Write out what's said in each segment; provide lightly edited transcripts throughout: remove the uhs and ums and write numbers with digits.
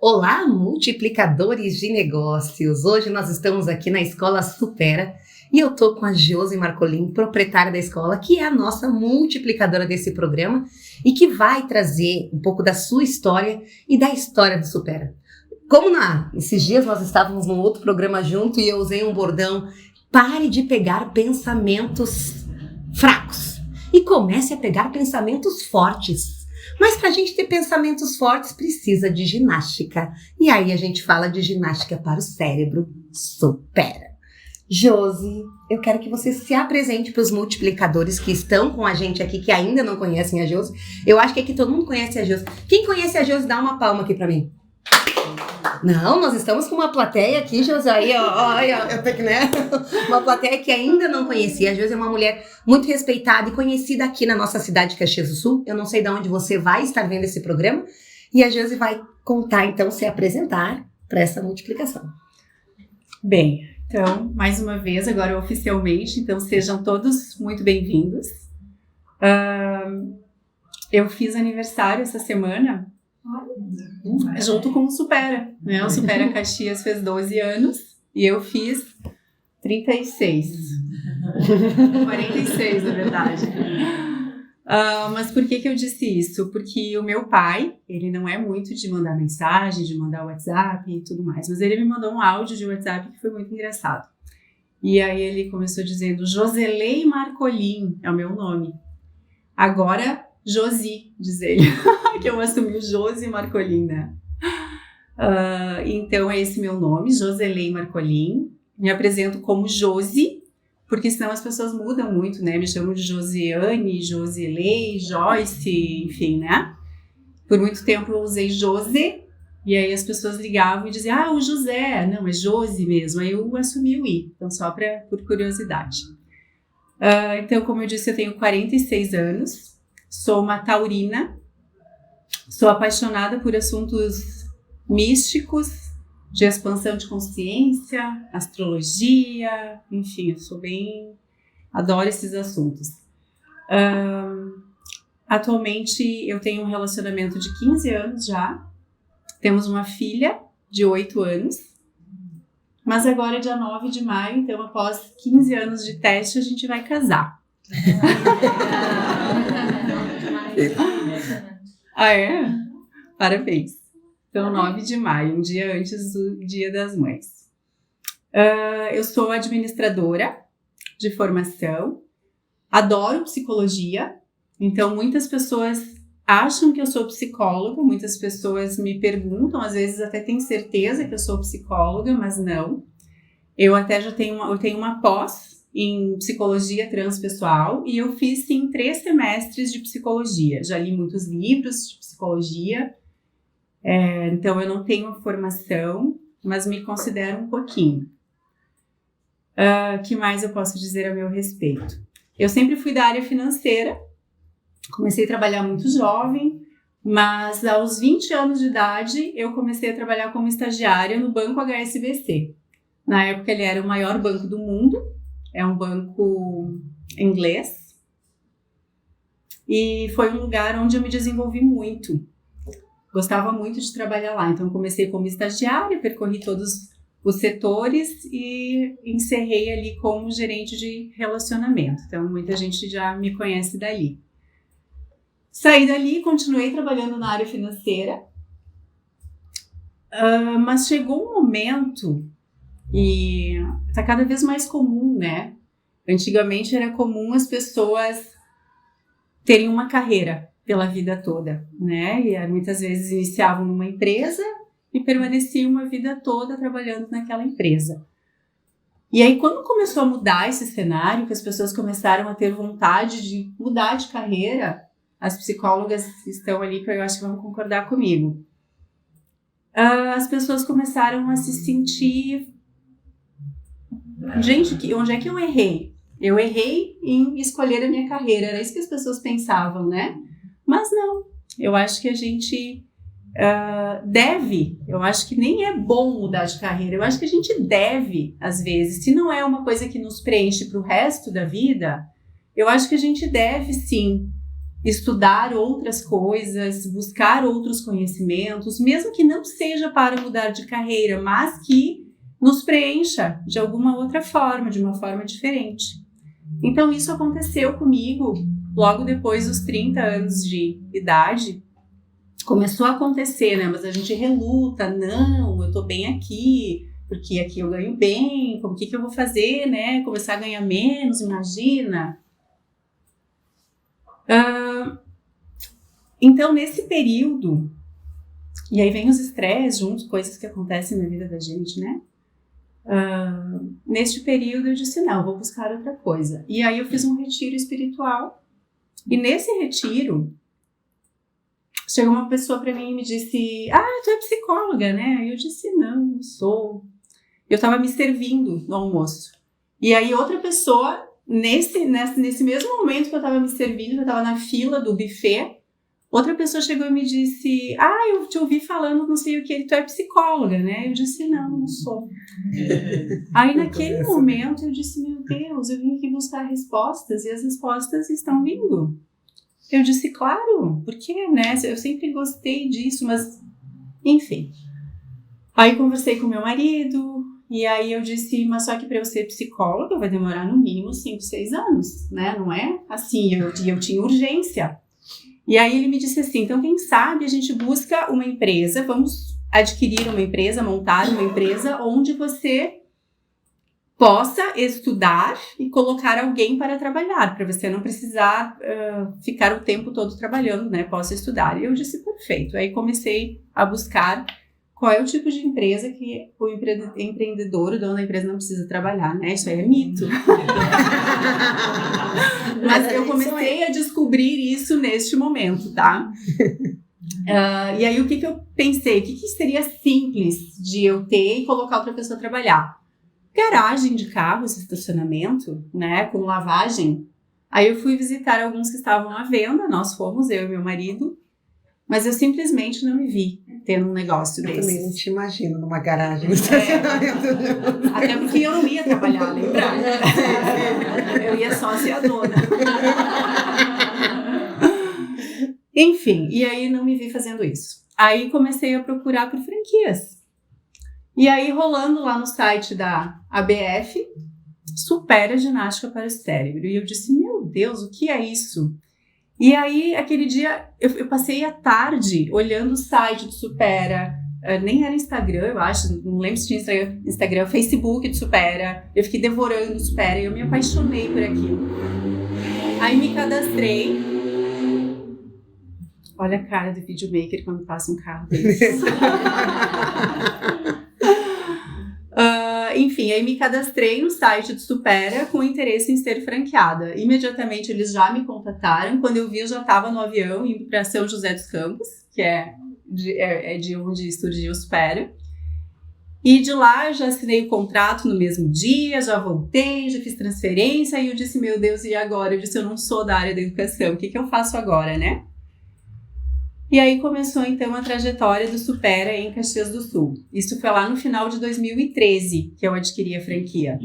Olá, multiplicadores de negócios! Hoje nós estamos aqui na Escola Supera e eu tô com a Josi Marcolin, proprietária da escola, que é a nossa multiplicadora desse programa e que vai trazer um pouco da sua história e da história do Supera. Como esses dias nós estávamos num outro programa junto e eu usei um bordão: pare de pegar pensamentos fracos e comece a pegar pensamentos fortes. Mas para a gente ter pensamentos fortes precisa de ginástica. E aí a gente fala de ginástica para o cérebro. Supera. Josi, eu quero que você se apresente para os multiplicadores que estão com a gente aqui, que ainda não conhecem a Josi. Eu acho que aqui todo mundo conhece a Josi. Quem conhece a Josi, dá uma palma aqui para mim. Não, nós estamos com uma plateia aqui, Josi, aí, ó, eu tenho que, né? Uma plateia que ainda não conhecia. A Josi é uma mulher muito respeitada e conhecida aqui na nossa cidade de Caxias do Sul. Eu não sei de onde você vai estar vendo esse programa. E a Josi vai contar, então, se apresentar para essa multiplicação. Bem, então, mais uma vez, agora oficialmente, então sejam todos muito bem-vindos. Eu fiz aniversário essa semana, junto com o Supera, né? O Supera Caxias fez 12 anos e eu fiz 36. 46, na verdade. Mas por que eu disse isso? Porque o meu pai, ele não é muito de mandar mensagem, de mandar WhatsApp e tudo mais, mas ele me mandou um áudio de WhatsApp que foi muito engraçado. E aí ele começou dizendo: Joselei Marcolin é o meu nome. Agora, Josi, diz ele, que eu assumi o Josi Marcolin, né? Então é esse meu nome, Joselei Marcolin. Me apresento como Josi, porque senão as pessoas mudam muito, né? Me chamam de Josiane, Josilei, Joyce, enfim, né? Por muito tempo eu usei Jose, e aí as pessoas ligavam e diziam: o José, não, é Josi mesmo. Aí eu assumi o I, então só por curiosidade. Então, como eu disse, eu tenho 46 anos. Sou uma taurina, sou apaixonada por assuntos místicos, de expansão de consciência, astrologia, enfim, adoro esses assuntos. Atualmente eu tenho um relacionamento de 15 anos já, temos uma filha de 8 anos, mas agora é dia 9 de maio, então após 15 anos de teste a gente vai casar. É? Parabéns. Então, 9 de maio, um dia antes do Dia das Mães. Eu sou administradora de formação, adoro psicologia, então muitas pessoas acham que eu sou psicóloga, muitas pessoas me perguntam, às vezes até têm certeza que eu sou psicóloga, mas não. Eu até já tenho uma pós em psicologia transpessoal e eu fiz sim 3 semestres de psicologia. Já li muitos livros de psicologia, então eu não tenho formação, mas me considero um pouquinho. Que mais eu posso dizer a meu respeito? Eu sempre fui da área financeira, comecei a trabalhar muito jovem, mas aos 20 anos de idade eu comecei a trabalhar como estagiária no Banco HSBC. Na época ele era o maior banco do mundo. É um banco inglês e foi um lugar onde eu me desenvolvi muito. Gostava muito de trabalhar lá, então comecei como estagiária, percorri todos os setores e encerrei ali como gerente de relacionamento. Então muita gente já me conhece dali. Saí dali, continuei trabalhando na área financeira, mas chegou um momento... E está cada vez mais comum, né? Antigamente era comum as pessoas terem uma carreira pela vida toda, né? E muitas vezes iniciavam numa empresa e permaneciam uma vida toda trabalhando naquela empresa. E aí quando começou a mudar esse cenário, que as pessoas começaram a ter vontade de mudar de carreira, as psicólogas estão ali, eu acho que vão concordar comigo. As pessoas começaram a se sentir... Gente, onde é que eu errei? Eu errei em escolher a minha carreira. Era isso que as pessoas pensavam, né? Mas não. Eu acho que a gente deve. Eu acho que nem é bom mudar de carreira. Eu acho que a gente deve, às vezes. Se não é uma coisa que nos preenche para o resto da vida, eu acho que a gente deve, sim, estudar outras coisas, buscar outros conhecimentos, mesmo que não seja para mudar de carreira, mas que nos preencha de alguma outra forma, de uma forma diferente. Então isso aconteceu comigo logo depois dos 30 anos de idade. Começou a acontecer, né? Mas a gente reluta, não, eu tô bem aqui, porque aqui eu ganho bem, como que eu vou fazer, né? Começar a ganhar menos, imagina. Então, nesse período, e aí vem os estresses juntos, coisas que acontecem na vida da gente, né? Neste período eu disse, não, vou buscar outra coisa. E aí eu fiz um retiro espiritual, e nesse retiro, chegou uma pessoa para mim e me disse, tu é psicóloga, né? E eu disse, não sou. Eu estava me servindo no almoço. E aí outra pessoa, nesse mesmo momento que eu estava me servindo, eu estava na fila do buffet, outra pessoa chegou e me disse, eu te ouvi falando não sei o que, tu é psicóloga, né? Eu disse, não sou. Aí naquele momento eu disse, meu Deus, eu vim aqui buscar respostas e as respostas estão vindo. Eu disse, claro, porque, né? Eu sempre gostei disso, mas, enfim. Aí conversei com meu marido, e aí eu disse, mas só que para eu ser psicóloga vai demorar no mínimo 5, 6 anos, né? Não é assim, eu tinha urgência. E aí ele me disse assim, então quem sabe a gente busca uma empresa, vamos adquirir uma empresa, montar uma empresa onde você possa estudar e colocar alguém para trabalhar, para você não precisar ficar o tempo todo trabalhando, né? Possa estudar. E eu disse, perfeito. Aí comecei a buscar qual é o tipo de empresa que o empreendedor, o dono da empresa, não precisa trabalhar, né? Isso aí é mito. Mas eu comecei a descobrir isso neste momento, tá? E aí o que eu pensei? O que seria simples de eu ter e colocar outra pessoa a trabalhar? Garagem de carros, estacionamento, né, com lavagem. Aí eu fui visitar alguns que estavam à venda, nós fomos, eu e meu marido, mas eu simplesmente não me vi tendo um negócio desses. Eu também não te imagino numa garagem no estacionamento. Até porque eu não ia trabalhar, lembra? Eu ia só ser a dona. Enfim, e aí não me vi fazendo isso. Aí comecei a procurar por franquias. E aí, rolando lá no site da ABF, Supera Ginástica para o Cérebro. E eu disse, meu Deus, o que é isso? E aí, aquele dia, eu passei a tarde olhando o site do Supera. Nem era Instagram, eu acho, não lembro se tinha Instagram, Facebook do Supera. Eu fiquei devorando o Supera e eu me apaixonei por aquilo. Aí me cadastrei. Olha a cara do videomaker quando passa um carro desse. Enfim, aí me cadastrei no site do Supera com interesse em ser franqueada. Imediatamente eles já me contataram. Quando eu vi, eu já estava no avião indo para São José dos Campos, que é de onde surgiu o Supera. E de lá eu já assinei o contrato no mesmo dia, já voltei, já fiz transferência. E eu disse, meu Deus, e agora? Eu disse, eu não sou da área da educação, o que eu faço agora, né? E aí começou, então, a trajetória do Supera em Caxias do Sul. Isso foi lá no final de 2013 que eu adquiri a franquia.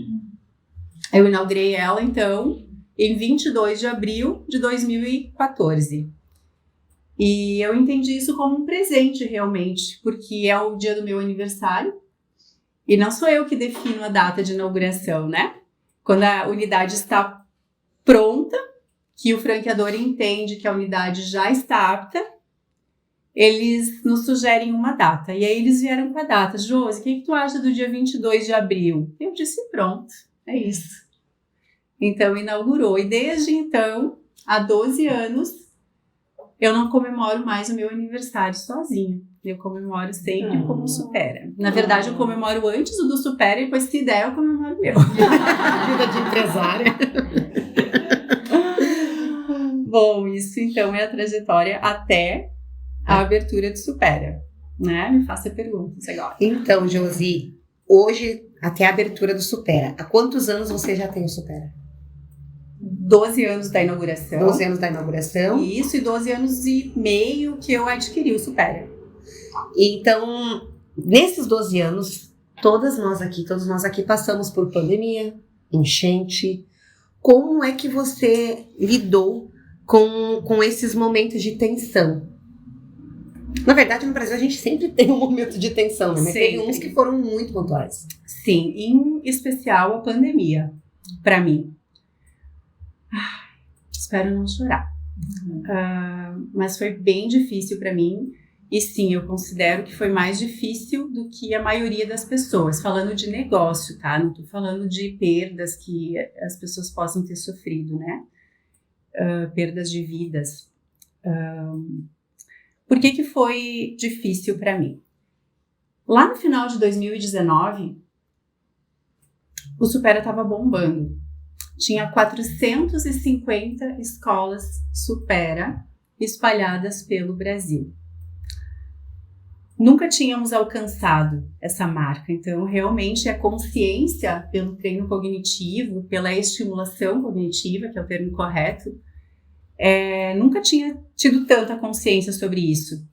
Eu inaugurei ela, então, em 22 de abril de 2014. E eu entendi isso como um presente, realmente, porque é o dia do meu aniversário. E não sou eu que defino a data de inauguração, né? Quando a unidade está pronta, que o franqueador entende que a unidade já está apta, eles nos sugerem uma data. E aí eles vieram com a data. Josi, o que tu acha do dia 22 de abril? Eu disse, pronto, é isso. Então inaugurou. E desde então, há 12 anos, eu não comemoro mais o meu aniversário sozinha. Eu comemoro sempre como Supera. Na verdade, eu comemoro antes o do Supera e depois, se der, eu comemoro o meu. Vida de empresária. Bom, isso então é a trajetória até a abertura do Supera, né? Me faça perguntas agora. Então, Josi, hoje, até a abertura do Supera, há quantos anos você já tem o Supera? 12 anos da inauguração. 12 anos da inauguração. Isso, e 12 anos e meio que eu adquiri o Supera. Então, nesses 12 anos, todos nós aqui passamos por pandemia, enchente. Como é que você lidou com esses momentos de tensão? Na verdade, no Brasil, a gente sempre tem um momento de tensão, né? Mas teve uns que foram muito pontuais. Sim, em especial a pandemia, para mim. Espero não chorar. Mas foi bem difícil para mim. E sim, eu considero que foi mais difícil do que a maioria das pessoas. Falando de negócio, tá? Não tô falando de perdas que as pessoas possam ter sofrido, né? Perdas de vidas. Por que foi difícil para mim? Lá no final de 2019, o Supera estava bombando. Tinha 450 escolas Supera espalhadas pelo Brasil. Nunca tínhamos alcançado essa marca, então realmente a consciência pelo treino cognitivo, pela estimulação cognitiva, que é o termo correto, nunca tinha tido tanta consciência sobre isso.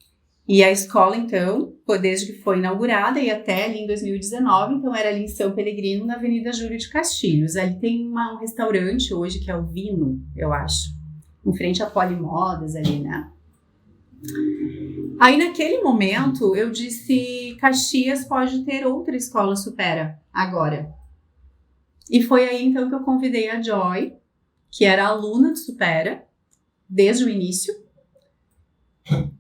E a escola, então, desde que foi inaugurada e até ali em 2019, então era ali em São Pelegrino, na Avenida Júlio de Castilhos. Ali tem um restaurante hoje que é o Vino, eu acho, em frente a Polimodas ali, né? Aí naquele momento eu disse, Caxias pode ter outra escola Supera agora. E foi aí então que eu convidei a Joy, que era aluna de Supera, desde o início.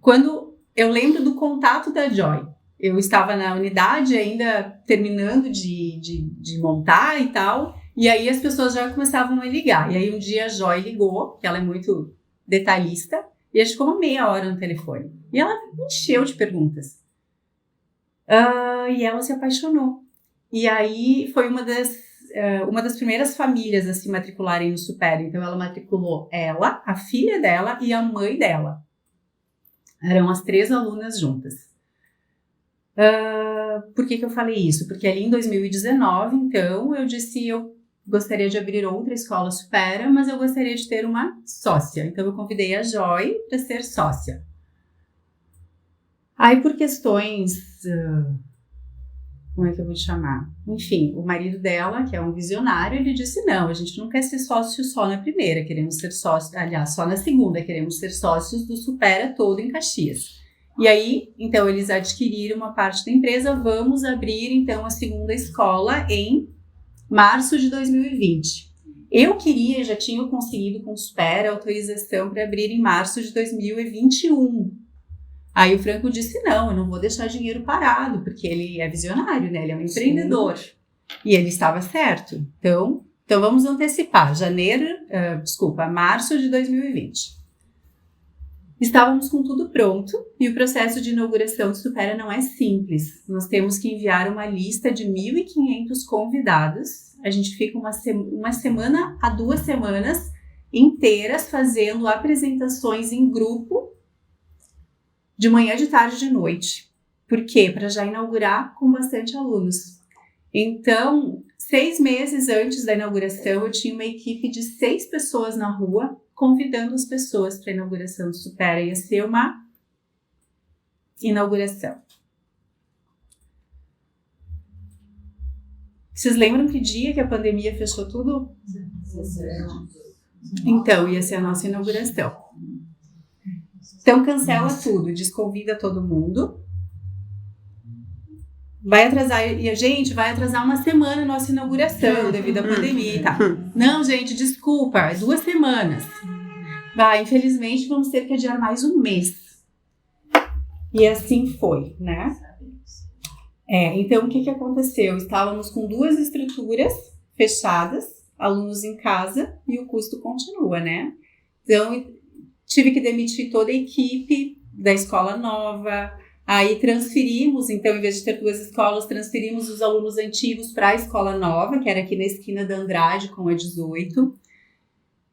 Quando eu lembro do contato da Joy, eu estava na unidade ainda terminando de montar e tal, e aí as pessoas já começavam a ligar. E aí um dia a Joy ligou, que ela é muito detalhista, e a gente ficou uma meia hora no telefone. E ela me encheu de perguntas. E ela se apaixonou. E aí foi uma das primeiras famílias a se matricularem no Supera. Então ela matriculou ela, a filha dela e a mãe dela. Eram as 3 alunas juntas. Por que eu falei isso? Porque ali em 2019, então, eu disse, eu gostaria de abrir outra escola Supera, mas eu gostaria de ter uma sócia. Então eu convidei a Joy para ser sócia. Aí por questões, como é que eu vou te chamar? Enfim, o marido dela, que é um visionário, ele disse, não, a gente não quer ser sócio só na primeira, queremos ser sócio, aliás, só na segunda, queremos ser sócios do Supera todo em Caxias. E aí, então, eles adquiriram uma parte da empresa, vamos abrir, então, a segunda escola em março de 2020. Eu queria, já tinha conseguido com o Supera autorização para abrir em março de 2021. Aí o Franco disse, não, eu não vou deixar dinheiro parado, porque ele é visionário, né? Ele é um empreendedor. Sim. E ele estava certo. Então vamos antecipar, março de 2020. Estávamos com tudo pronto e o processo de inauguração do Supera não é simples. Nós temos que enviar uma lista de 1.500 convidados. A gente fica uma semana a 2 semanas inteiras fazendo apresentações em grupo de manhã, de tarde e de noite. Por quê? Para já inaugurar com bastante alunos. Então, 6 meses antes da inauguração, eu tinha uma equipe de 6 pessoas na rua convidando as pessoas para a inauguração do Supera. Ia ser uma inauguração. Vocês lembram que dia que a pandemia fechou tudo? Então, ia ser a nossa inauguração. Então, cancela tudo, desconvida todo mundo. Vai atrasar, e gente, vai atrasar uma semana a nossa inauguração devido à pandemia e tal. Não, gente, desculpa, 2 semanas. Infelizmente, vamos ter que adiar mais 1 mês. E assim foi, né? Então, o que aconteceu? Estávamos com 2 estruturas fechadas, alunos em casa, e o custo continua, né? Então, tive que demitir toda a equipe da escola nova. Aí transferimos, então, em vez de ter 2 escolas, transferimos os alunos antigos para a escola nova, que era aqui na esquina da Andrade, com a 18.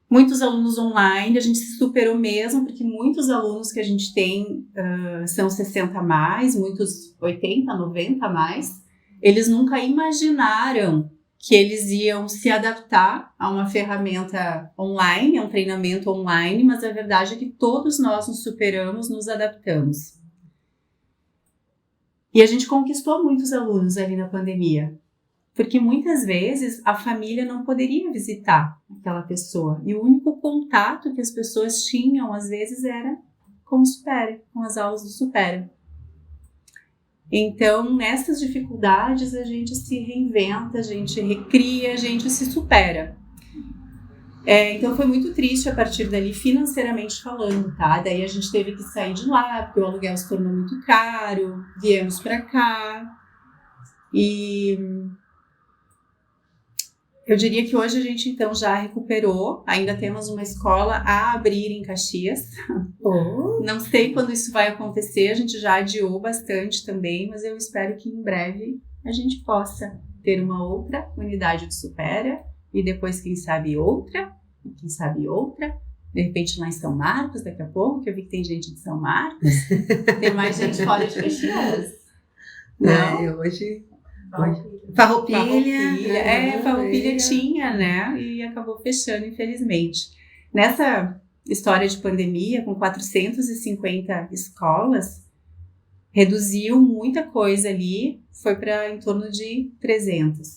Muitos alunos online, a gente se superou mesmo, porque muitos alunos que a gente tem são 60 a mais, muitos 80, 90 a mais. Eles nunca imaginaram que eles iam se adaptar a uma ferramenta online, a um treinamento online, mas a verdade é que todos nós nos superamos, nos adaptamos. E a gente conquistou muitos alunos ali na pandemia. Porque muitas vezes a família não poderia visitar aquela pessoa. E o único contato que as pessoas tinham, às vezes, era com o Supera, com as aulas do Supera. Então, nessas dificuldades, a gente se reinventa, a gente recria, a gente se supera. Então, foi muito triste a partir dali, financeiramente falando, tá? Daí a gente teve que sair de lá, porque o aluguel se tornou muito caro, viemos para cá. E eu diria que hoje a gente, então, já recuperou. Ainda temos uma escola a abrir em Caxias. Não sei quando isso vai acontecer, a gente já adiou bastante também, mas eu espero que em breve a gente possa ter uma outra unidade do Supera e depois, quem sabe, outra, e quem sabe outra. De repente lá em São Marcos, daqui a pouco, que eu vi que tem gente de São Marcos, tem mais gente fora de Caxias. Não? Hoje... Farroupilha. Farroupilha tinha, né? E acabou fechando, infelizmente. Nessa história de pandemia, com 450 escolas, reduziu muita coisa ali, foi para em torno de 300.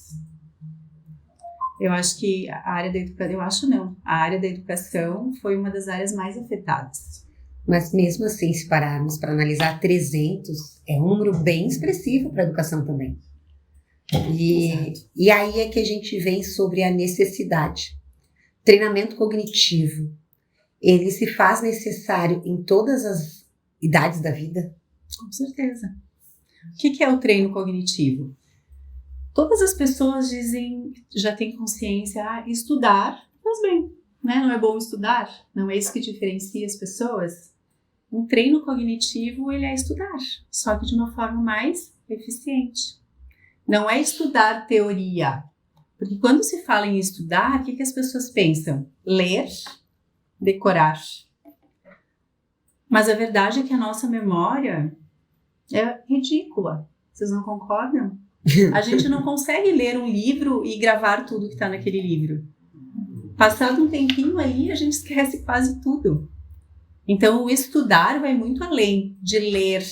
Eu acho que a área da educação, a área da educação foi uma das áreas mais afetadas. Mas mesmo assim, se pararmos para analisar 300, é um número bem expressivo para a educação também. E aí é que a gente vem sobre a necessidade. Treinamento cognitivo, ele se faz necessário em todas as idades da vida? Com certeza. O que é o treino cognitivo? Todas as pessoas dizem, já têm consciência, estudar faz bem, né? Não é bom estudar? Não é isso que diferencia as pessoas? Um treino cognitivo, ele é estudar, só que de uma forma mais eficiente. Não é estudar teoria, porque quando se fala em estudar, o que as pessoas pensam? Ler, decorar. Mas a verdade é que a nossa memória é ridícula. Vocês não concordam? A gente não consegue ler um livro e gravar tudo que está naquele livro. Passado um tempinho ali, a gente esquece quase tudo. Então, o estudar vai muito além de ler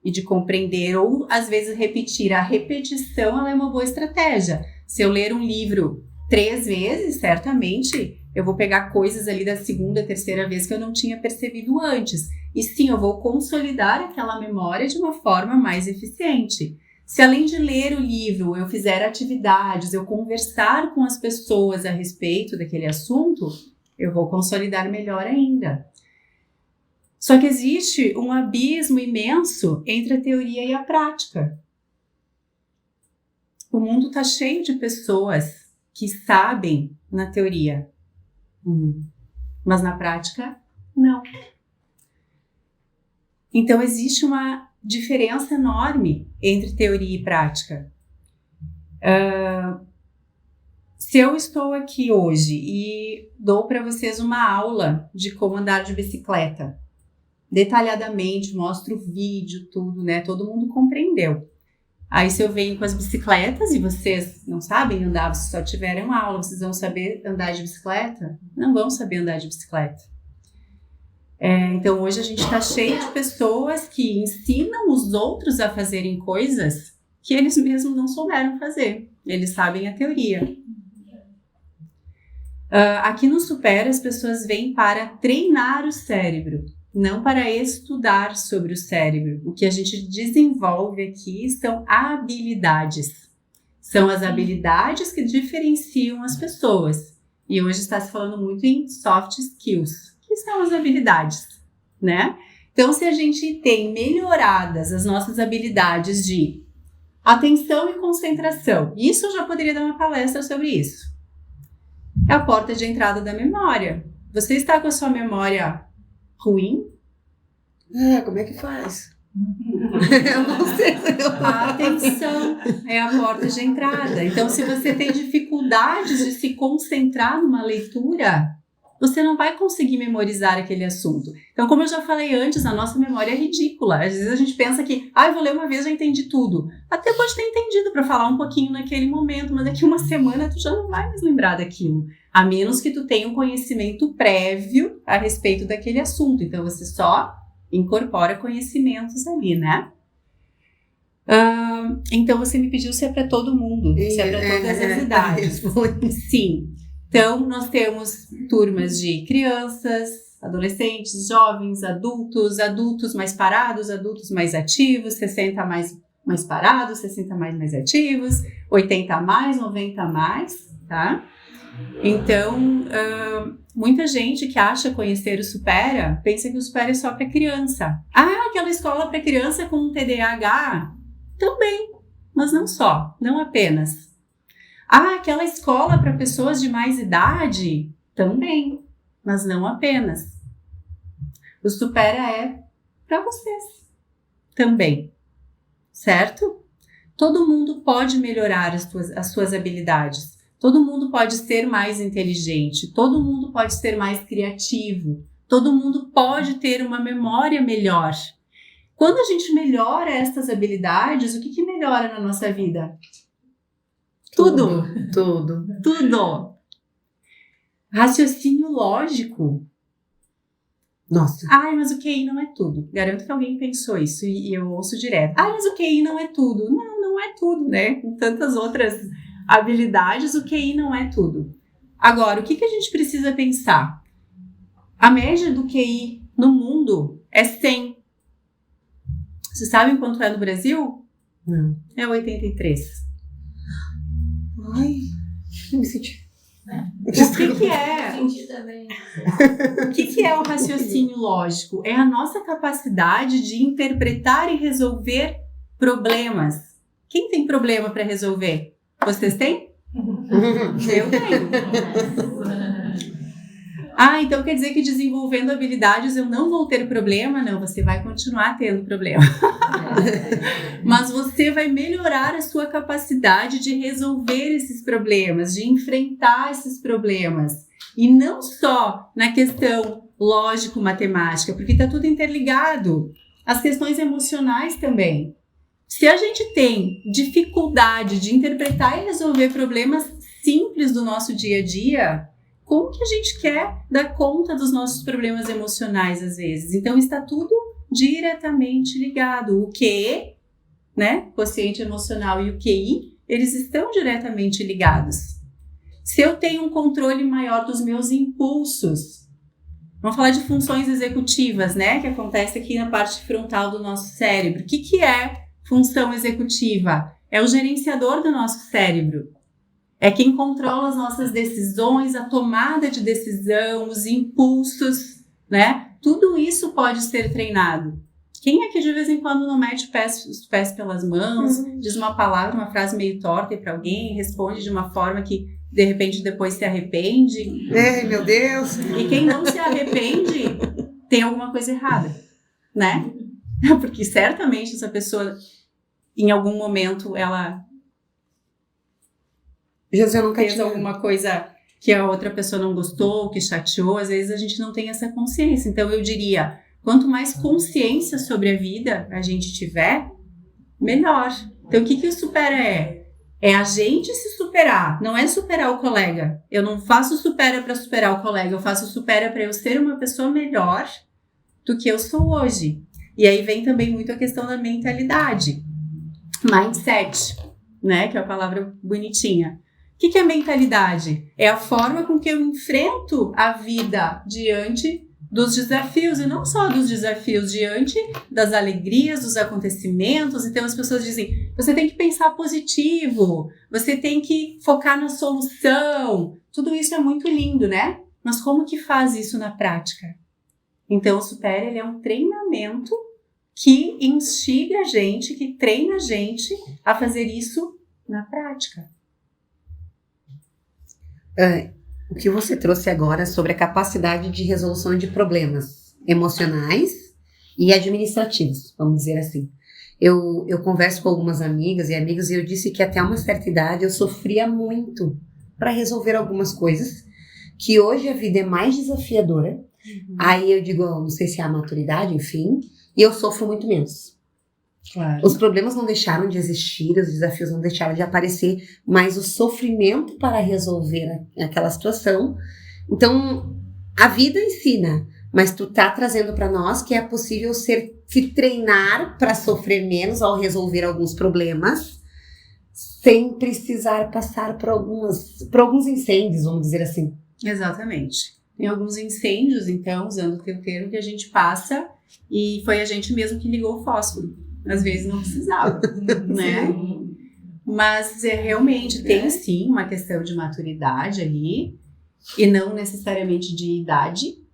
e de compreender, ou às vezes repetir. A repetição, ela é uma boa estratégia. Se eu ler um livro 3 vezes, certamente eu vou pegar coisas ali da segunda, terceira vez que eu não tinha percebido antes. E sim, eu vou consolidar aquela memória de uma forma mais eficiente. Se além de ler o livro, eu fizer atividades, eu conversar com as pessoas a respeito daquele assunto, eu vou consolidar melhor ainda. Só que existe um abismo imenso entre a teoria e a prática. O mundo está cheio de pessoas que sabem na teoria, mas na prática, não. Então, existe uma diferença enorme entre teoria e prática. Se eu estou aqui hoje e dou para vocês uma aula de como andar de bicicleta, detalhadamente, mostro o vídeo, tudo, né? Todo mundo compreendeu. Aí se eu venho com as bicicletas e vocês não sabem andar, vocês só tiveram aula, vocês vão saber andar de bicicleta? Não vão saber andar de bicicleta. Então hoje a gente está cheio de pessoas que ensinam os outros a fazerem coisas que eles mesmos não souberam fazer. Eles sabem a teoria. Aqui no Supera as pessoas vêm para treinar o cérebro, não para estudar sobre o cérebro. O que a gente desenvolve aqui são habilidades. São as habilidades que diferenciam as pessoas. E hoje está se falando muito em soft skills, que são as habilidades, né? Então, se a gente tem melhoradas as nossas habilidades de atenção e concentração, isso eu já poderia dar uma palestra sobre isso. É a porta de entrada da memória. Você está com a sua memória ruim? Como é que faz? Eu não sei. A atenção é a porta de entrada. Então, se você tem dificuldades de se concentrar numa leitura, você não vai conseguir memorizar aquele assunto. Então, como eu já falei antes, a nossa memória é ridícula. Às vezes a gente pensa que, eu vou ler uma vez, já entendi tudo. Até pode ter entendido para falar um pouquinho naquele momento, mas daqui uma semana tu já não vai mais lembrar daquilo. A menos que tu tenha um conhecimento prévio a respeito daquele assunto. Então, você só incorpora conhecimentos ali, né? Então você me pediu se é para todo mundo, se é para todas as idades. Sim. Então nós temos turmas de crianças, adolescentes, jovens, adultos mais parados, adultos mais ativos, 60 mais parados, 60 mais ativos, 80 mais, 90 mais, tá? Então, muita gente que acha conhecer o Supera, pensa que o Supera é só para criança. Aquela escola para criança com TDAH? Também, mas não só, não apenas. Aquela escola para pessoas de mais idade? Também, mas não apenas. O Supera é para vocês também, certo? Todo mundo pode melhorar as suas habilidades. Todo mundo pode ser mais inteligente, todo mundo pode ser mais criativo, todo mundo pode ter uma memória melhor. Quando a gente melhora estas habilidades, o que melhora na nossa vida? Tudo. Raciocínio lógico. Nossa. Mas o QI não é tudo. Garanto que alguém pensou isso e eu ouço direto. Mas o QI não é tudo. Não é tudo, né? Com tantas outras habilidades, o QI não é tudo. Agora, o que a gente precisa pensar? A média do QI no mundo é 100. Vocês sabem quanto é no Brasil? Não. É 83. Me senti. O que é? O que é o raciocínio lógico? É a nossa capacidade de interpretar e resolver problemas. Quem tem problema para resolver? Vocês têm? Eu tenho. Então quer dizer que desenvolvendo habilidades eu não vou ter problema? Não, você vai continuar tendo problema. Mas você vai melhorar a sua capacidade de resolver esses problemas, de enfrentar esses problemas. E não só na questão lógico-matemática, porque está tudo interligado. As questões emocionais também. Se a gente tem dificuldade de interpretar e resolver problemas simples do nosso dia a dia, como que a gente quer dar conta dos nossos problemas emocionais às vezes? Então está tudo diretamente ligado. O QE, né, quociente emocional, e o QI, eles estão diretamente ligados. Se eu tenho um controle maior dos meus impulsos, vamos falar de funções executivas, né, que acontece aqui na parte frontal do nosso cérebro. O que é função executiva? É o gerenciador do nosso cérebro. É quem controla as nossas decisões, a tomada de decisão, os impulsos, né? Tudo isso pode ser treinado. Quem é que de vez em quando não mete os pés pelas mãos, diz uma palavra, uma frase meio torta para alguém, responde de uma forma que de repente depois se arrepende? Meu Deus! E quem não se arrepende tem alguma coisa errada, né? Porque certamente essa pessoa, em algum momento, ela fez alguma coisa que a outra pessoa não gostou, que chateou. Às vezes a gente não tem essa consciência. Então eu diria, quanto mais consciência sobre a vida a gente tiver, melhor. Então o que o Supera é? É a gente se superar, não é superar o colega. Eu não faço Supera para superar o colega, eu faço Supera para eu ser uma pessoa melhor do que eu sou hoje. E aí vem também muito a questão da mentalidade. Mindset, né? Que é a palavra bonitinha. O que é mentalidade? É a forma com que eu enfrento a vida diante dos desafios, e não só dos desafios, diante das alegrias, dos acontecimentos. Então as pessoas dizem, você tem que pensar positivo, você tem que focar na solução. Tudo isso é muito lindo, né? Mas como que faz isso na prática? Então o Supera, ele é um treinamento que instiga a gente, que treina a gente a fazer isso na prática. O que você trouxe agora sobre a capacidade de resolução de problemas emocionais e administrativos, vamos dizer assim. Eu converso com algumas amigas e amigos e eu disse que até uma certa idade eu sofria muito para resolver algumas coisas, que hoje a vida é mais desafiadora. Aí eu digo, não sei se é a maturidade, enfim, e eu sofro muito menos. Claro. Os problemas não deixaram de existir, os desafios não deixaram de aparecer, mas o sofrimento para resolver aquela situação. Então, a vida ensina, Mas tu tá trazendo para nós que é possível se treinar para sofrer menos ao resolver alguns problemas, sem precisar passar por alguns incêndios, vamos dizer assim. Exatamente. Tem alguns incêndios, então, usando o teu termo, que a gente passa e foi a gente mesmo que ligou o fósforo. Às vezes não precisava, né? Mas realmente tem sim uma questão de maturidade ali, e não necessariamente de idade,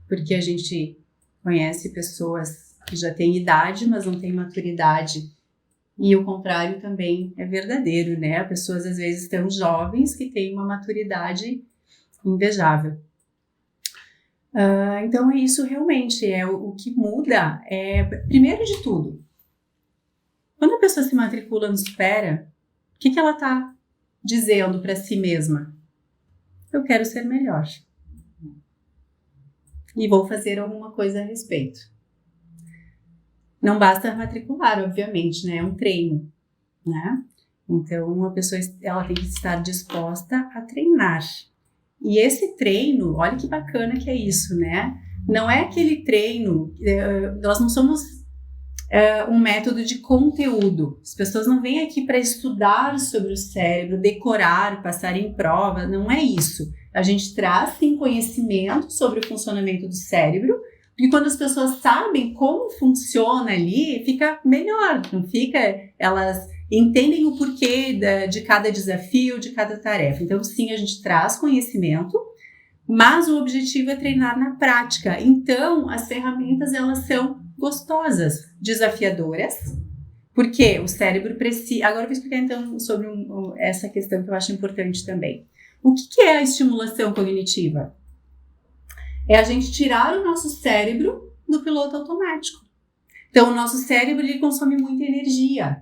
porque a gente conhece pessoas que já têm idade, mas não têm maturidade. E o contrário também é verdadeiro, né? Pessoas às vezes tão jovens que têm uma maturidade invejável. Então isso realmente é o que muda. Primeiro de tudo, quando a pessoa se matricula no Supera, o que ela está dizendo para si mesma? Eu quero ser melhor. E vou fazer alguma coisa a respeito. Não basta matricular, obviamente, né? É um treino, né? Então, uma pessoa ela tem que estar disposta a treinar. E esse treino, olha que bacana que é isso, né? Não é aquele treino, nós não somos um método de conteúdo. As pessoas não vêm aqui para estudar sobre o cérebro, decorar, passar em prova, não é isso. A gente traz, sim, conhecimento sobre o funcionamento do cérebro, porque quando as pessoas sabem como funciona ali, fica melhor, não fica? Elas entendem o porquê de cada desafio, de cada tarefa. Então, sim, a gente traz conhecimento, mas o objetivo é treinar na prática. Então, as ferramentas, elas são gostosas, desafiadoras, porque o cérebro precisa... Agora eu vou explicar, então, sobre essa questão que eu acho importante também. O que é a estimulação cognitiva? É a gente tirar o nosso cérebro do piloto automático. Então, o nosso cérebro, ele consome muita energia.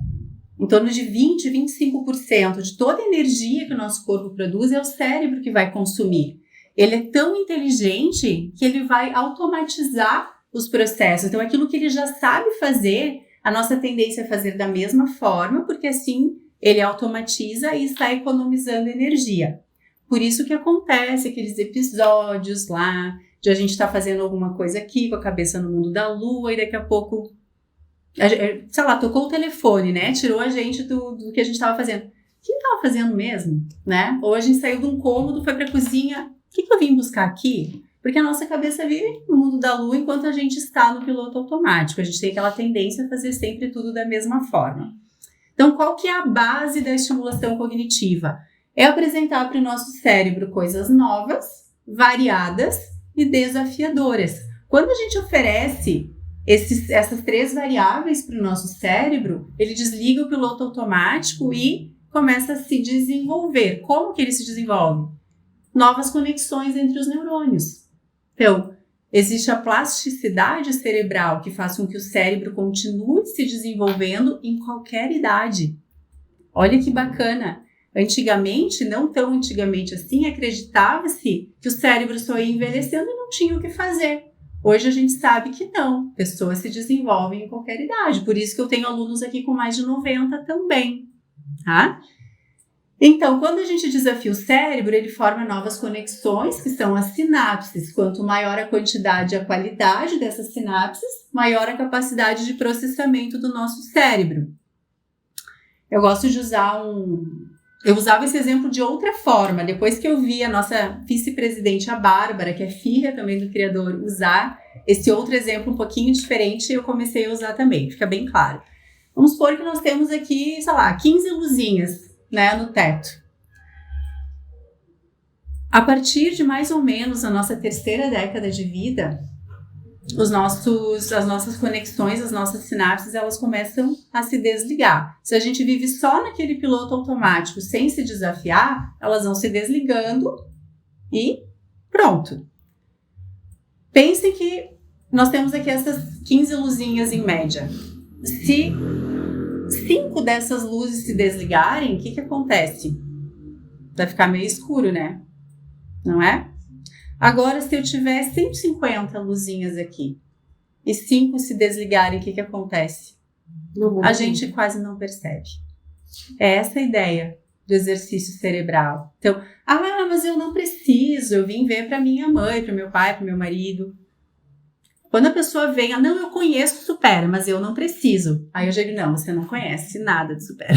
Em torno de 20, 25% de toda a energia que o nosso corpo produz é o cérebro que vai consumir. Ele é tão inteligente que ele vai automatizar os processos. Então, aquilo que ele já sabe fazer, a nossa tendência é fazer da mesma forma, porque assim ele automatiza e está economizando energia. Por isso que acontece aqueles episódios lá, de a gente estar fazendo alguma coisa aqui, com a cabeça no mundo da lua, e daqui a pouco, sei lá, tocou o telefone, né? Tirou a gente do que a gente estava fazendo. O que estava fazendo mesmo, né? Ou a gente saiu de um cômodo, foi para a cozinha. O que eu vim buscar aqui? Porque a nossa cabeça vive no mundo da lua enquanto a gente está no piloto automático. A gente tem aquela tendência a fazer sempre tudo da mesma forma. Então, qual que é a base da estimulação cognitiva? É apresentar para o nosso cérebro coisas novas, variadas e desafiadoras. Quando a gente oferece essas 3 variáveis para o nosso cérebro, ele desliga o piloto automático e começa a se desenvolver. Como que ele se desenvolve? Novas conexões entre os neurônios. Então, existe a plasticidade cerebral que faz com que o cérebro continue se desenvolvendo em qualquer idade. Olha que bacana! Antigamente, não tão antigamente assim, acreditava-se que o cérebro só ia envelhecendo e não tinha o que fazer. Hoje a gente sabe que não, pessoas se desenvolvem em qualquer idade. Por isso que eu tenho alunos aqui com mais de 90 também, tá? Então, quando a gente desafia o cérebro, ele forma novas conexões, que são as sinapses. Quanto maior a quantidade e a qualidade dessas sinapses, maior a capacidade de processamento do nosso cérebro. Eu gosto de usar Eu usava esse exemplo de outra forma. Depois que eu vi a nossa vice-presidente, a Bárbara, que é filha também do criador, usar esse outro exemplo um pouquinho diferente, eu comecei a usar também. Fica bem claro. Vamos supor que nós temos aqui, sei lá, 15 luzinhas, né, no teto. A partir de mais ou menos a nossa 3ª década de vida, as nossas conexões, as nossas sinapses, elas começam a se desligar. Se a gente vive só naquele piloto automático, sem se desafiar, elas vão se desligando e pronto. Pensem que nós temos aqui essas 15 luzinhas em média. Se 5 dessas luzes se desligarem, o que acontece? Vai ficar meio escuro, né? Não é? Agora, se eu tiver 150 luzinhas aqui e 5 se desligarem, o que acontece? A gente quase não percebe. É essa a ideia do exercício cerebral. Então, mas eu não preciso, eu vim ver para minha mãe, para meu pai, para meu marido. Quando a pessoa vem, não, eu conheço o Supera, mas eu não preciso. Aí eu já digo, não, você não conhece nada de Supera.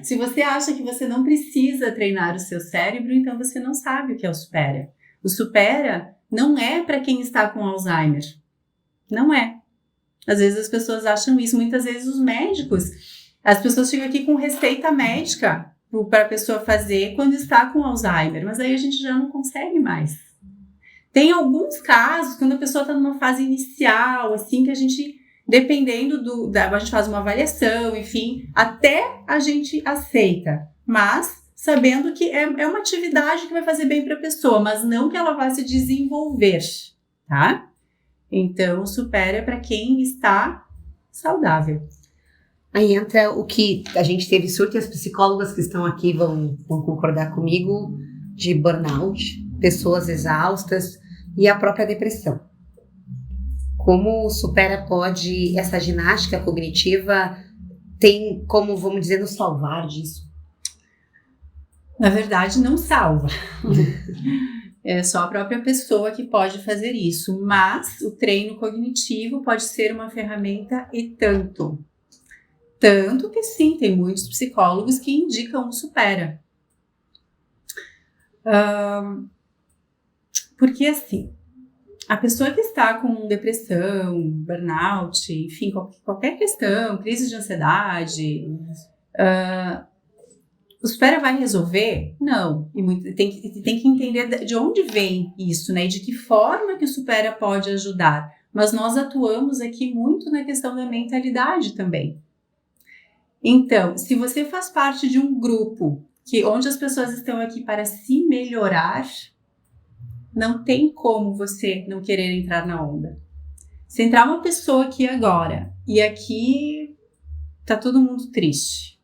Se você acha que você não precisa treinar o seu cérebro, então você não sabe o que é o Supera. O Supera não é para quem está com Alzheimer. Não é. Às vezes as pessoas acham isso. Muitas vezes os médicos, as pessoas chegam aqui com receita médica para a pessoa fazer quando está com Alzheimer. Mas aí a gente já não consegue mais. Tem alguns casos, quando a pessoa está numa fase inicial, assim, que a gente, dependendo a gente faz uma avaliação, enfim, até a gente aceita. Mas sabendo que é uma atividade que vai fazer bem para a pessoa, mas não que ela vá se desenvolver, tá? Então, o Supera é para quem está saudável. Aí entra o que a gente teve surto, e as psicólogas que estão aqui vão concordar comigo, de burnout, pessoas exaustas e a própria depressão. Como o Supera pode, essa ginástica cognitiva tem como, vamos dizer, nos salvar disso? Na verdade, não salva. É só a própria pessoa que pode fazer isso, mas o treino cognitivo pode ser uma ferramenta e tanto. Tanto que sim, tem muitos psicólogos que indicam o Supera. Porque assim, a pessoa que está com depressão, burnout, enfim, qualquer questão, crise de ansiedade, o Supera vai resolver? Não. E tem que entender de onde vem isso, né? E de que forma que o Supera pode ajudar. Mas nós atuamos aqui muito na questão da mentalidade também. Então, se você faz parte de um grupo onde as pessoas estão aqui para se melhorar, não tem como você não querer entrar na onda. Se entrar uma pessoa aqui agora, e aqui tá todo mundo triste,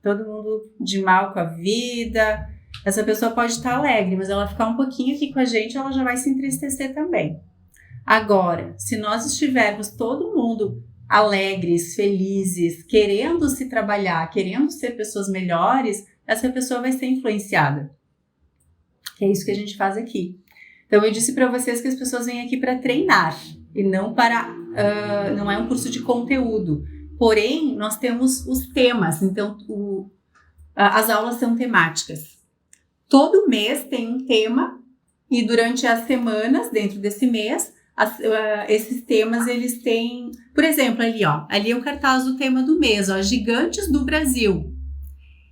todo mundo de mal com a vida, essa pessoa pode estar alegre, mas ela ficar um pouquinho aqui com a gente, ela já vai se entristecer também. Agora, se nós estivermos todo mundo alegres, felizes, querendo se trabalhar, querendo ser pessoas melhores, essa pessoa vai ser influenciada. É isso que a gente faz aqui. Então, eu disse para vocês que as pessoas vêm aqui para treinar e não para, não é um curso de conteúdo. Porém, nós temos os temas, então as aulas são temáticas. Todo mês tem um tema e durante as semanas, dentro desse mês, esses temas eles têm, por exemplo, ali é o cartaz do tema do mês, Gigantes do Brasil.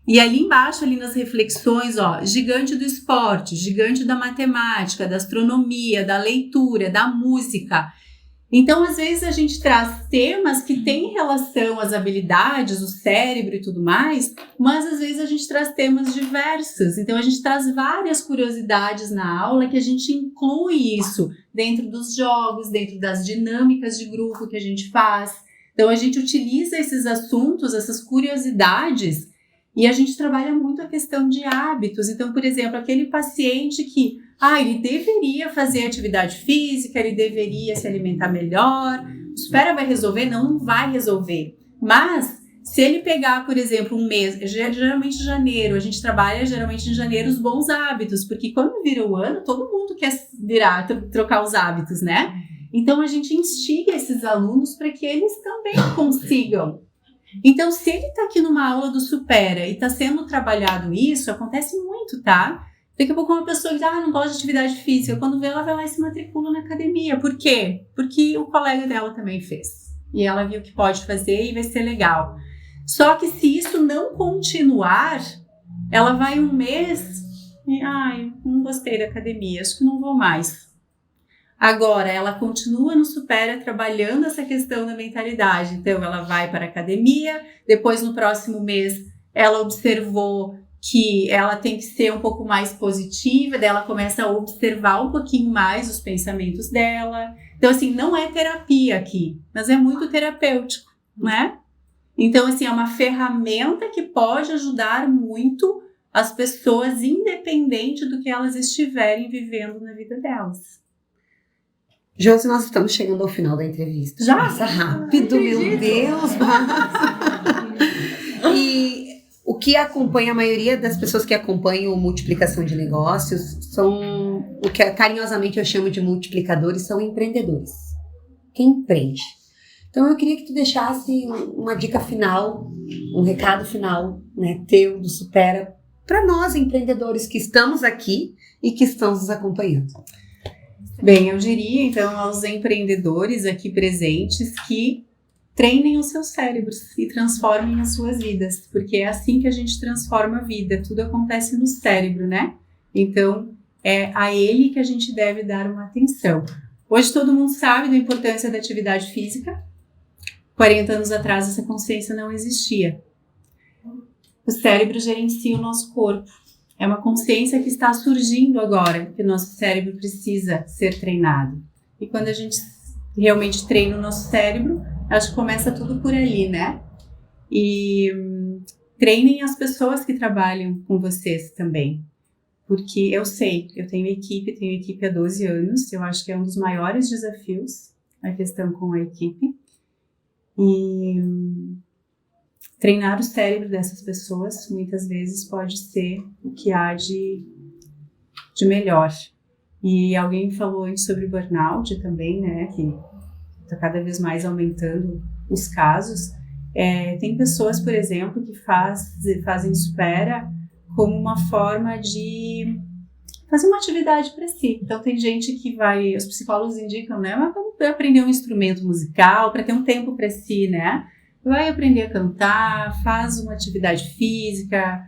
E ali embaixo, ali nas reflexões, gigante do esporte, gigante da matemática, da astronomia, da leitura, da música. Então, às vezes a gente traz temas que têm relação às habilidades, o cérebro e tudo mais, mas às vezes a gente traz temas diversos. Então, a gente traz várias curiosidades na aula que a gente inclui isso dentro dos jogos, dentro das dinâmicas de grupo que a gente faz. Então, a gente utiliza esses assuntos, essas curiosidades, e a gente trabalha muito a questão de hábitos. Então, por exemplo, aquele paciente que ele deveria fazer atividade física, ele deveria se alimentar melhor. O Supera vai resolver? Não vai resolver. Mas, se ele pegar, por exemplo, um mês, geralmente janeiro, a gente trabalha geralmente em janeiro os bons hábitos, porque quando vira o ano, todo mundo quer trocar os hábitos, né? Então, a gente instiga esses alunos para que eles também consigam. Então, se ele está aqui numa aula do Supera e está sendo trabalhado isso, acontece muito, tá? Daqui a pouco uma pessoa diz, não gosta de atividade física. Quando vê, ela vai lá e se matricula na academia. Por quê? Porque o colega dela também fez. E ela viu que pode fazer e vai ser legal. Só que se isso não continuar, ela vai um mês e, não gostei da academia, acho que não vou mais. Agora, ela continua no Supera trabalhando essa questão da mentalidade. Então, ela vai para a academia, depois no próximo mês ela observou que ela tem que ser um pouco mais positiva, daí ela começa a observar um pouquinho mais os pensamentos dela. Então, assim, não é terapia aqui, mas é muito terapêutico, né? Então, assim, é uma ferramenta que pode ajudar muito as pessoas, independente do que elas estiverem vivendo na vida delas. Josi, nós estamos chegando ao final da entrevista. Já? Passa rápido, meu Deus! E o que acompanha, a maioria das pessoas que acompanham o Multiplicação de Negócios são o que carinhosamente eu chamo de multiplicadores, são empreendedores. quem empreende. Então eu queria que tu deixasse uma dica final, um recado final, né, teu, do Supera, para nós empreendedores que estamos aqui e que estão nos acompanhando. Bem, eu diria então aos empreendedores aqui presentes que treinem os seus cérebros e transformem as suas vidas, porque é assim que a gente transforma a vida, tudo acontece no cérebro, né? Então, é a ele que a gente deve dar uma atenção. Hoje todo mundo sabe da importância da atividade física. 40 anos atrás essa consciência não existia. O cérebro gerencia o nosso corpo. É uma consciência que está surgindo agora, que o nosso cérebro precisa ser treinado. E quando a gente realmente treina o nosso cérebro, acho que começa tudo por ali, né? E treinem as pessoas que trabalham com vocês também. Porque eu sei, eu tenho equipe há 12 anos, eu acho que é um dos maiores desafios a questão com a equipe. E treinar o cérebro dessas pessoas muitas vezes pode ser o que há de melhor. E alguém falou antes sobre burnout também, né? Que está cada vez mais aumentando os casos. Tem pessoas, por exemplo, que fazem Supera como uma forma de fazer uma atividade para si. Então tem gente que vai, os psicólogos indicam, né? Mas vamos aprender um instrumento musical para ter um tempo para si, né? Vai aprender a cantar, faz uma atividade física,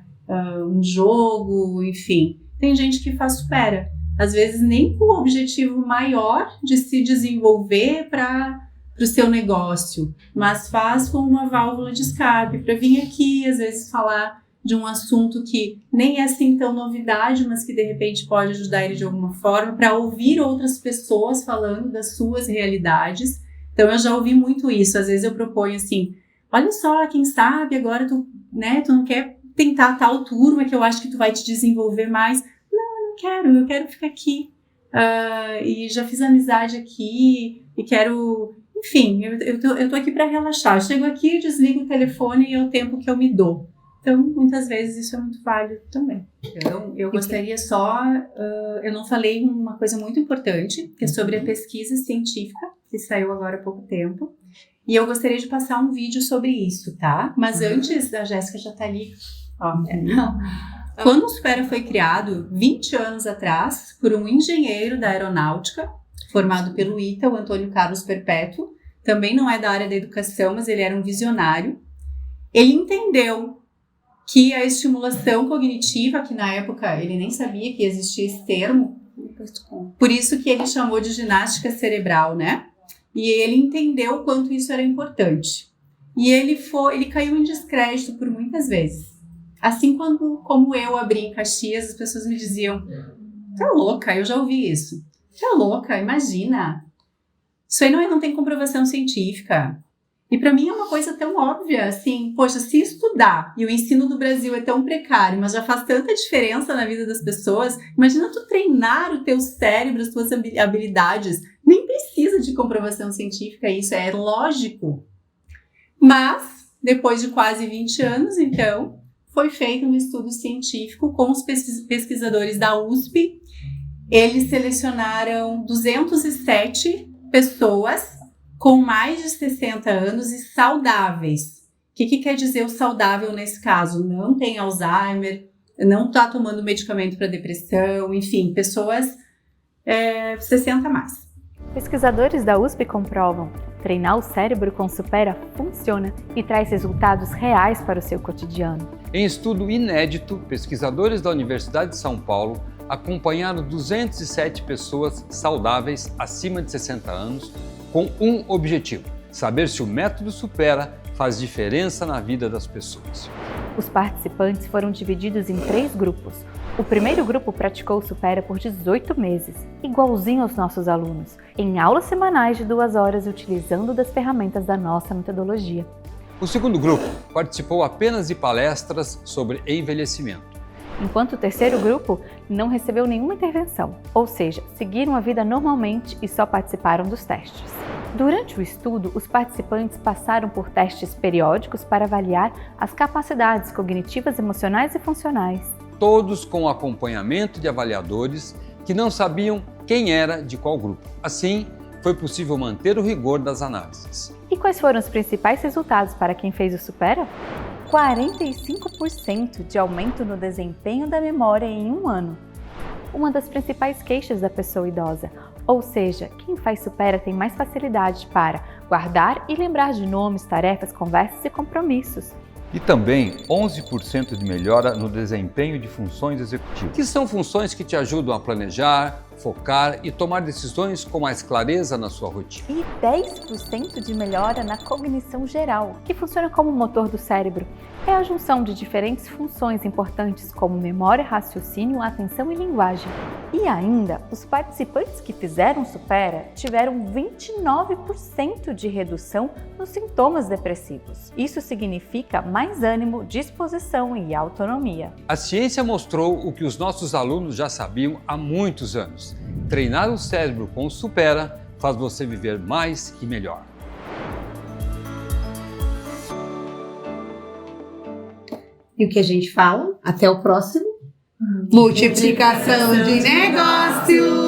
um jogo, enfim. Tem gente que faz Supera. Às vezes nem com o objetivo maior de se desenvolver para o seu negócio, mas faz com uma válvula de escape para vir aqui, às vezes falar de um assunto que nem é assim tão novidade, mas que de repente pode ajudar ele de alguma forma, para ouvir outras pessoas falando das suas realidades. Então eu já ouvi muito isso. Às vezes eu proponho assim, olha só, quem sabe agora tu não quer tentar tal turma que eu acho que tu vai te desenvolver mais. Eu quero ficar aqui, e já fiz amizade aqui, e quero, enfim, eu tô aqui para relaxar, eu chego aqui, desligo o telefone e é o tempo que eu me dou. Então, muitas vezes isso é muito válido também. Então, eu gostaria só, eu não falei uma coisa muito importante, que é sobre a pesquisa científica, que saiu agora há pouco tempo, e eu gostaria de passar um vídeo sobre isso, tá? Mas antes, a Jéssica já tá ali, Quando o Supera foi criado, 20 anos atrás, por um engenheiro da aeronáutica, formado pelo ITA, o Antônio Carlos Perpétuo, também não é da área da educação, mas ele era um visionário. Ele entendeu que a estimulação cognitiva, que na época ele nem sabia que existia esse termo, por isso que ele chamou de ginástica cerebral, né? E ele entendeu o quanto isso era importante. E ele caiu em descrédito por muitas vezes. Assim como eu abri em Caxias, as pessoas me diziam, tá louca, eu já ouvi isso. Tá louca, imagina. Isso aí não tem comprovação científica. E para mim é uma coisa tão óbvia, assim, poxa, se estudar e o ensino do Brasil é tão precário, mas já faz tanta diferença na vida das pessoas, imagina tu treinar o teu cérebro, as tuas habilidades. Nem precisa de comprovação científica, isso é lógico. Mas, depois de quase 20 anos, então, foi feito um estudo científico com os pesquisadores da USP. Eles selecionaram 207 pessoas com mais de 60 anos e saudáveis. O que quer dizer o saudável nesse caso? Não tem Alzheimer, não está tomando medicamento para depressão, enfim, pessoas 60 a mais. Pesquisadores da USP comprovam: treinar o cérebro com Supera funciona e traz resultados reais para o seu cotidiano. Em estudo inédito, pesquisadores da Universidade de São Paulo acompanharam 207 pessoas saudáveis acima de 60 anos com um objetivo: saber se o método Supera faz diferença na vida das pessoas. Os participantes foram divididos em 3 grupos. O primeiro grupo praticou o Supera por 18 meses, igualzinho aos nossos alunos, em aulas semanais de 2 horas utilizando das ferramentas da nossa metodologia. O segundo grupo participou apenas de palestras sobre envelhecimento. Enquanto o terceiro grupo não recebeu nenhuma intervenção, ou seja, seguiram a vida normalmente e só participaram dos testes. Durante o estudo, os participantes passaram por testes periódicos para avaliar as capacidades cognitivas, emocionais e funcionais. Todos com acompanhamento de avaliadores que não sabiam quem era de qual grupo. Assim, foi possível manter o rigor das análises. E quais foram os principais resultados para quem fez o Supera? 45% de aumento no desempenho da memória em um ano. Uma das principais queixas da pessoa idosa, ou seja, quem faz Supera tem mais facilidade para guardar e lembrar de nomes, tarefas, conversas e compromissos. E também 11% de melhora no desempenho de funções executivas, que são funções que te ajudam a planejar, focar e tomar decisões com mais clareza na sua rotina. E 10% de melhora na cognição geral, que funciona como o motor do cérebro. É a junção de diferentes funções importantes como memória, raciocínio, atenção e linguagem. E ainda, os participantes que fizeram Supera tiveram 29% de redução nos sintomas depressivos. Isso significa mais ânimo, disposição e autonomia. A ciência mostrou o que os nossos alunos já sabiam há muitos anos. Treinar o cérebro com o Supera faz você viver mais e melhor. E o que a gente fala? Até o próximo. Multiplicação de negócios!